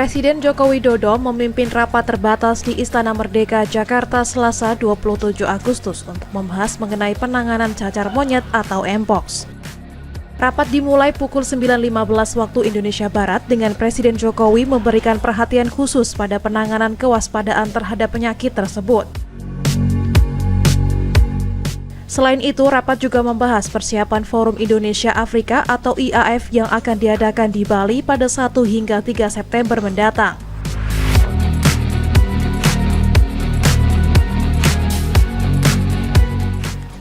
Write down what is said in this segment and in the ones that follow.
Presiden Joko Widodo memimpin rapat terbatas di Istana Merdeka, Jakarta, Selasa 27 Agustus untuk membahas mengenai penanganan cacar monyet atau Mpox. Rapat dimulai pukul 9.15 waktu Indonesia Barat dengan Presiden Jokowi memberikan perhatian khusus pada penanganan kewaspadaan terhadap penyakit tersebut. Selain itu, rapat juga membahas persiapan Forum Indonesia Afrika atau IAF yang akan diadakan di Bali pada 1 hingga 3 September mendatang.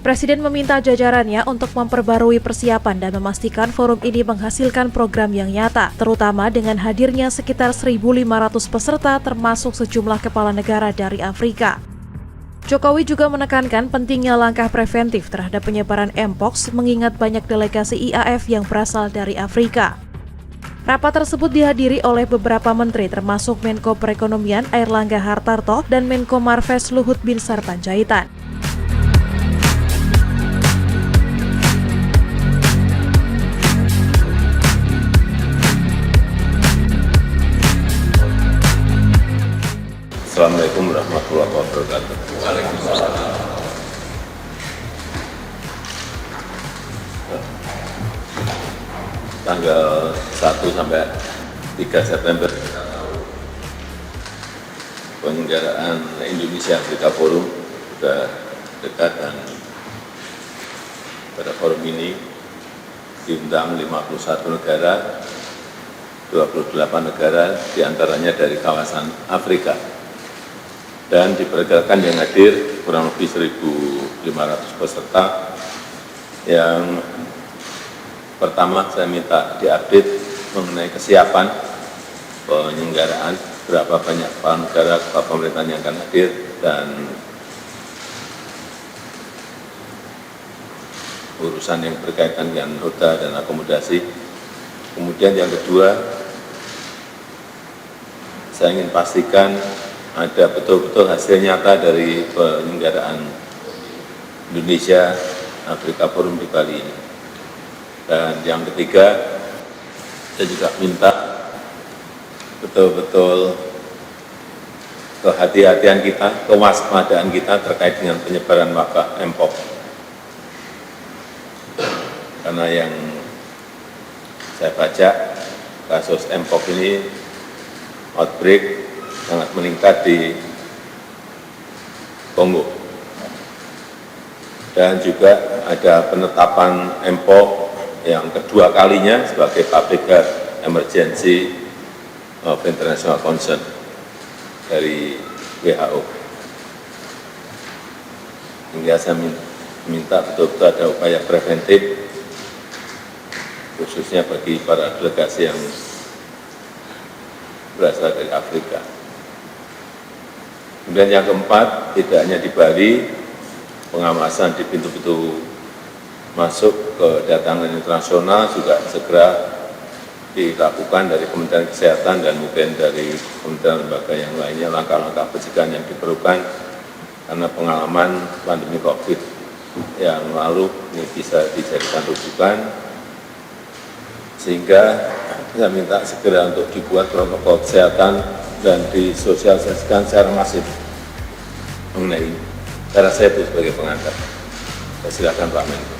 Presiden meminta jajarannya untuk memperbarui persiapan dan memastikan forum ini menghasilkan program yang nyata, terutama dengan hadirnya sekitar 1.500 peserta termasuk sejumlah kepala negara dari Afrika. Jokowi juga menekankan pentingnya langkah preventif terhadap penyebaran Mpox mengingat banyak delegasi IAF yang berasal dari Afrika. Rapat tersebut dihadiri oleh beberapa menteri termasuk Menko Perekonomian Airlangga Hartarto dan Menko Marves Luhut Binsar Panjaitan. Assalamualaikum warahmatullahi wabarakatuh. Tanggal 1 sampai 3 September penyelenggaraan Indonesia Afrika Forum sudah dekat, dan pada forum ini diundang 51 negara, 28 negara diantaranya dari kawasan Afrika. Dan diperkirakan yang hadir kurang lebih 1.500 peserta. Yang pertama saya minta diupdate mengenai kesiapan penyelenggaraan, berapa banyak kepala negara, kepala pemerintahan yang akan hadir, dan urusan yang berkaitan dengan hotel dan akomodasi. Kemudian yang kedua, saya ingin pastikan ada betul-betul hasil nyata dari penyelenggaraan Indonesia Afrika Forum di Bali ini. Dan yang ketiga, saya juga minta betul-betul kehati-hatian kita, kewaspadaan kita terkait dengan penyebaran wabah Mpox. Karena yang saya baca, kasus Mpox ini outbreak sangat meningkat di Kongo. Dan juga ada penetapan Mpox yang kedua kalinya sebagai public health emergency of international concern dari WHO. Hingga saya minta betul-betul ada upaya preventif, khususnya bagi para delegasi yang berasal dari Afrika. Kemudian yang keempat, tidak hanya di Bali, pengawasan di pintu-pintu masuk kedatangan internasional juga segera dilakukan dari Kementerian Kesehatan dan mungkin dari kementerian lembaga yang lainnya, langkah-langkah pencegahan yang diperlukan karena pengalaman pandemi COVID yang lalu ini bisa dijadikan rujukan, sehingga saya minta segera untuk dibuat protokol kesehatan dan disosialisasikan secara masif mengenai ini. Cara saya itu sebagai pengantar. Silakan Pak Menko.